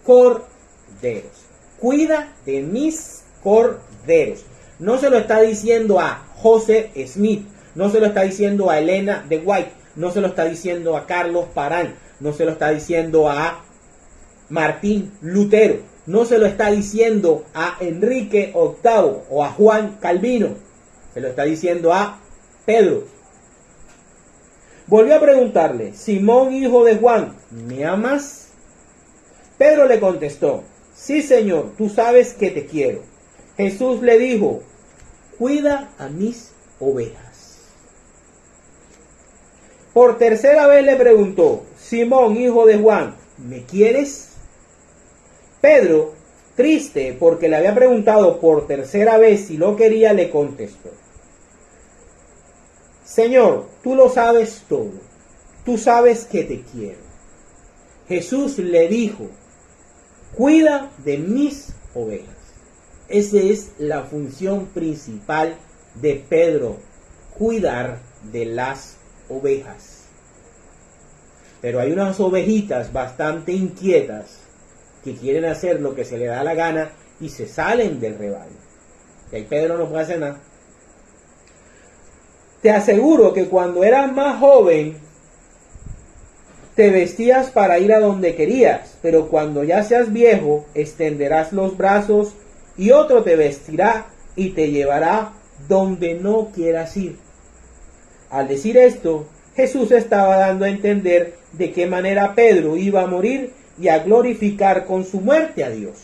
corderos. Cuida de mis corderos. No se lo está diciendo a Joseph Smith, no se lo está diciendo a Elena de White, no se lo está diciendo a Carlos Parán, no se lo está diciendo a Martín Lutero, no se lo está diciendo a Enrique VIII o a Juan Calvino, se lo está diciendo a Pedro. Volvió a preguntarle, Simón, hijo de Juan, ¿me amas? Pedro le contestó, sí, Señor, tú sabes que te quiero. Jesús le dijo, cuida a mis ovejas. Por tercera vez le preguntó, Simón, hijo de Juan, ¿me quieres? Pedro, triste porque le había preguntado por tercera vez si lo quería, le contestó, Señor, tú lo sabes todo, tú sabes que te quiero. Jesús le dijo, cuida de mis ovejas. Esa es la función principal de Pedro, cuidar de las ovejas. Pero hay unas ovejitas bastante inquietas que quieren hacer lo que se le da la gana y se salen del rebaño. Y ahí Pedro no puede hacer nada. Te aseguro que cuando eras más joven te vestías para ir a donde querías, pero cuando ya seas viejo extenderás los brazos y otro te vestirá y te llevará donde no quieras ir. Al decir esto, Jesús estaba dando a entender de qué manera Pedro iba a morir y a glorificar con su muerte a Dios.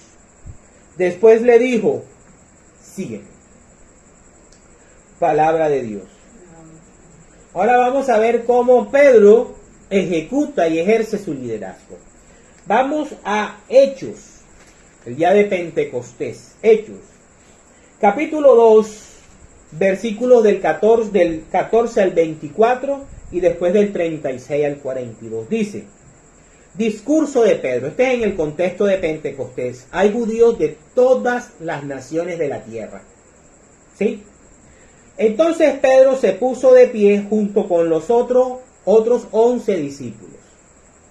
Después le dijo, sígueme. Palabra de Dios. Ahora vamos a ver cómo Pedro ejecuta y ejerce su liderazgo. Vamos a Hechos, el día de Pentecostés. Hechos, capítulo 2, versículos del 14 al 24 y después del 36 al 42. Dice, discurso de Pedro. Este es en el contexto de Pentecostés. Hay judíos de todas las naciones de la tierra. ¿Sí? Entonces Pedro se puso de pie junto con los otros 11 discípulos.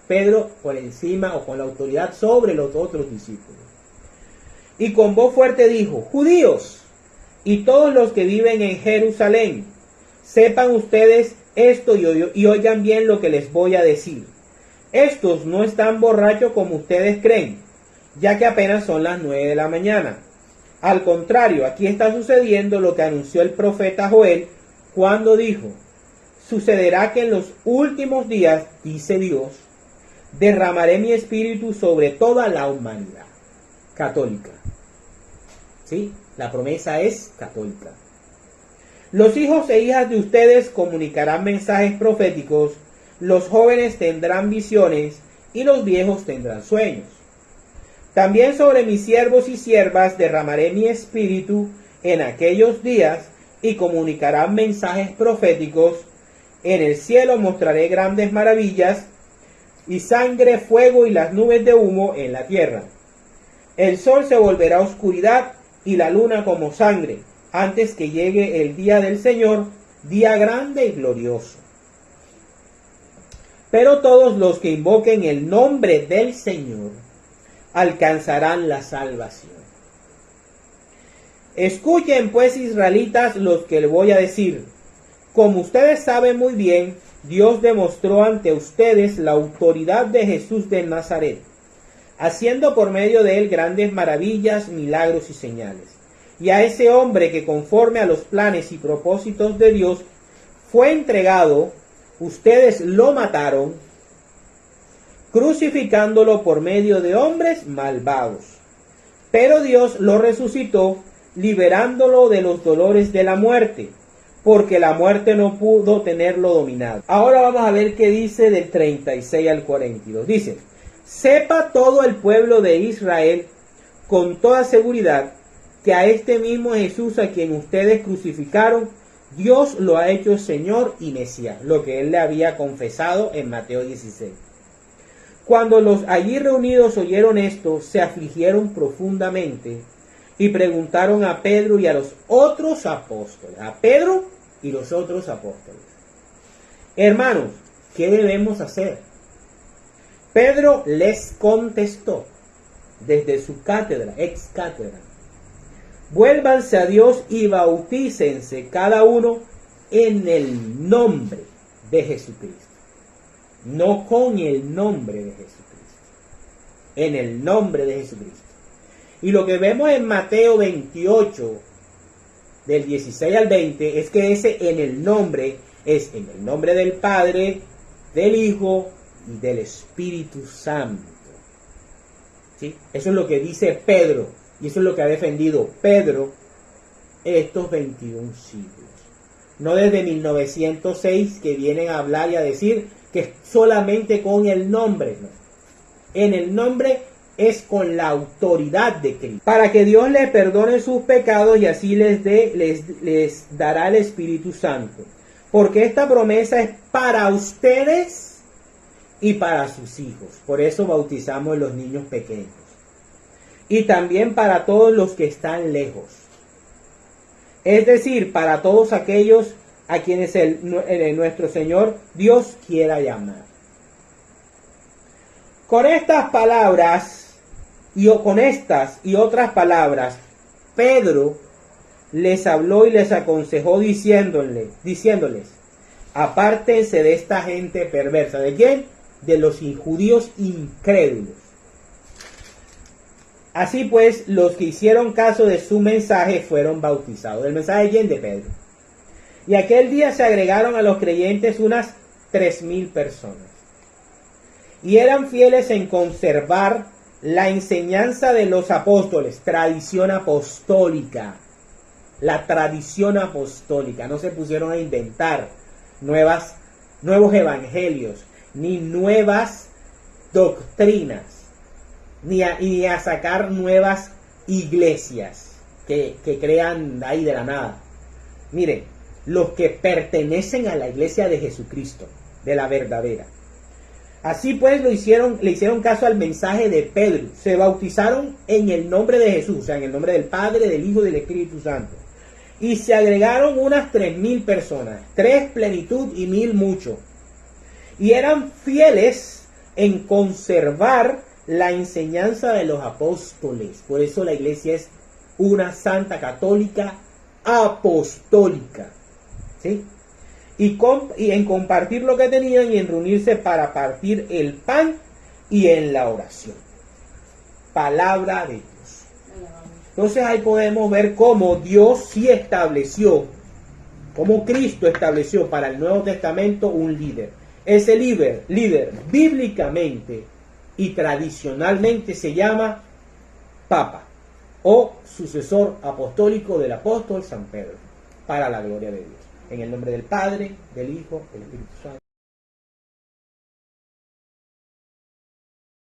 Pedro por encima o con la autoridad sobre los otros discípulos. Y con voz fuerte dijo, judíos y todos los que viven en Jerusalén, sepan ustedes esto y oigan bien lo que les voy a decir. Estos no están borrachos como ustedes creen, ya que apenas son las 9 de la mañana. Al contrario, aquí está sucediendo lo que anunció el profeta Joel cuando dijo, sucederá que en los últimos días, dice Dios, derramaré mi espíritu sobre toda la humanidad. Católica. ¿Sí? La promesa es católica. Los hijos e hijas de ustedes comunicarán mensajes proféticos, los jóvenes tendrán visiones y los viejos tendrán sueños. También sobre mis siervos y siervas derramaré mi espíritu en aquellos días y comunicarán mensajes proféticos. En el cielo mostraré grandes maravillas y sangre, fuego y las nubes de humo en la tierra. El sol se volverá oscuridad y la luna como sangre, antes que llegue el día del Señor, día grande y glorioso. Pero todos los que invoquen el nombre del Señor alcanzarán la salvación. Escuchen pues, israelitas, los que les voy a decir. Como ustedes saben muy bien, Dios demostró ante ustedes la autoridad de Jesús de Nazaret, haciendo por medio de él grandes maravillas, milagros y señales. Y a ese hombre que conforme a los planes y propósitos de Dios fue entregado, ustedes lo mataron, crucificándolo por medio de hombres malvados. Pero Dios lo resucitó, liberándolo de los dolores de la muerte, porque la muerte no pudo tenerlo dominado. Ahora vamos a ver qué dice del 36 al 42. Dice: sepa todo el pueblo de Israel con toda seguridad que a este mismo Jesús a quien ustedes crucificaron, Dios lo ha hecho Señor y Mesías, lo que él le había confesado en Mateo 16. Cuando los allí reunidos oyeron esto, se afligieron profundamente y preguntaron a Pedro y a los otros apóstoles, a Pedro y los otros apóstoles: hermanos, ¿qué debemos hacer? Pedro les contestó desde su cátedra, ex cátedra: vuélvanse a Dios y bautícense cada uno en el nombre de Jesucristo. No con el nombre de Jesucristo, en el nombre de Jesucristo. Y lo que vemos en Mateo 28, del 16 al 20, es que ese en el nombre es en el nombre del Padre, del Hijo y del Espíritu Santo. ¿Sí? Eso es lo que dice Pedro, y eso es lo que ha defendido Pedro estos 21 siglos. No desde 1906 que vienen a hablar y a decir que solamente con el nombre, no. En el nombre es con la autoridad de Cristo, para que Dios les perdone sus pecados y así les dará el Espíritu Santo, porque esta promesa es para ustedes y para sus hijos. Por eso bautizamos a los niños pequeños, y también para todos los que están lejos, es decir, para todos aquellos a quienes nuestro Señor Dios quiera llamar. Con estas palabras con estas y otras palabras, Pedro les habló y les aconsejó diciéndoles: apártense de esta gente perversa. ¿De quién? De los judíos incrédulos. Así pues, los que hicieron caso de su mensaje fueron bautizados. ¿El mensaje de quién? De Pedro. Y aquel día se agregaron a los creyentes unas 3,000 personas. Y eran fieles en conservar la enseñanza de los apóstoles, tradición apostólica. La tradición apostólica. No se pusieron a inventar nuevos evangelios, ni nuevas doctrinas, ni a sacar nuevas iglesias que crean ahí de la nada. Miren, los que pertenecen a la iglesia de Jesucristo, de la verdadera. Así pues le hicieron caso al mensaje de Pedro, se bautizaron en el nombre de Jesús, o sea, en el nombre del Padre, del Hijo y del Espíritu Santo. Y se agregaron unas 3,000 personas, 3 plenitud y 1,000 mucho. Y eran fieles en conservar la enseñanza de los apóstoles. Por eso la iglesia es una santa católica apostólica. ¿Sí? Y en compartir lo que tenían y en reunirse para partir el pan y en la oración. Palabra de Dios. Entonces ahí podemos ver cómo Dios sí estableció, cómo Cristo estableció para el Nuevo Testamento un líder. Ese líder bíblicamente y tradicionalmente se llama Papa o sucesor apostólico del apóstol San Pedro, para la gloria de Dios. En el nombre del Padre, del Hijo, del Espíritu Santo.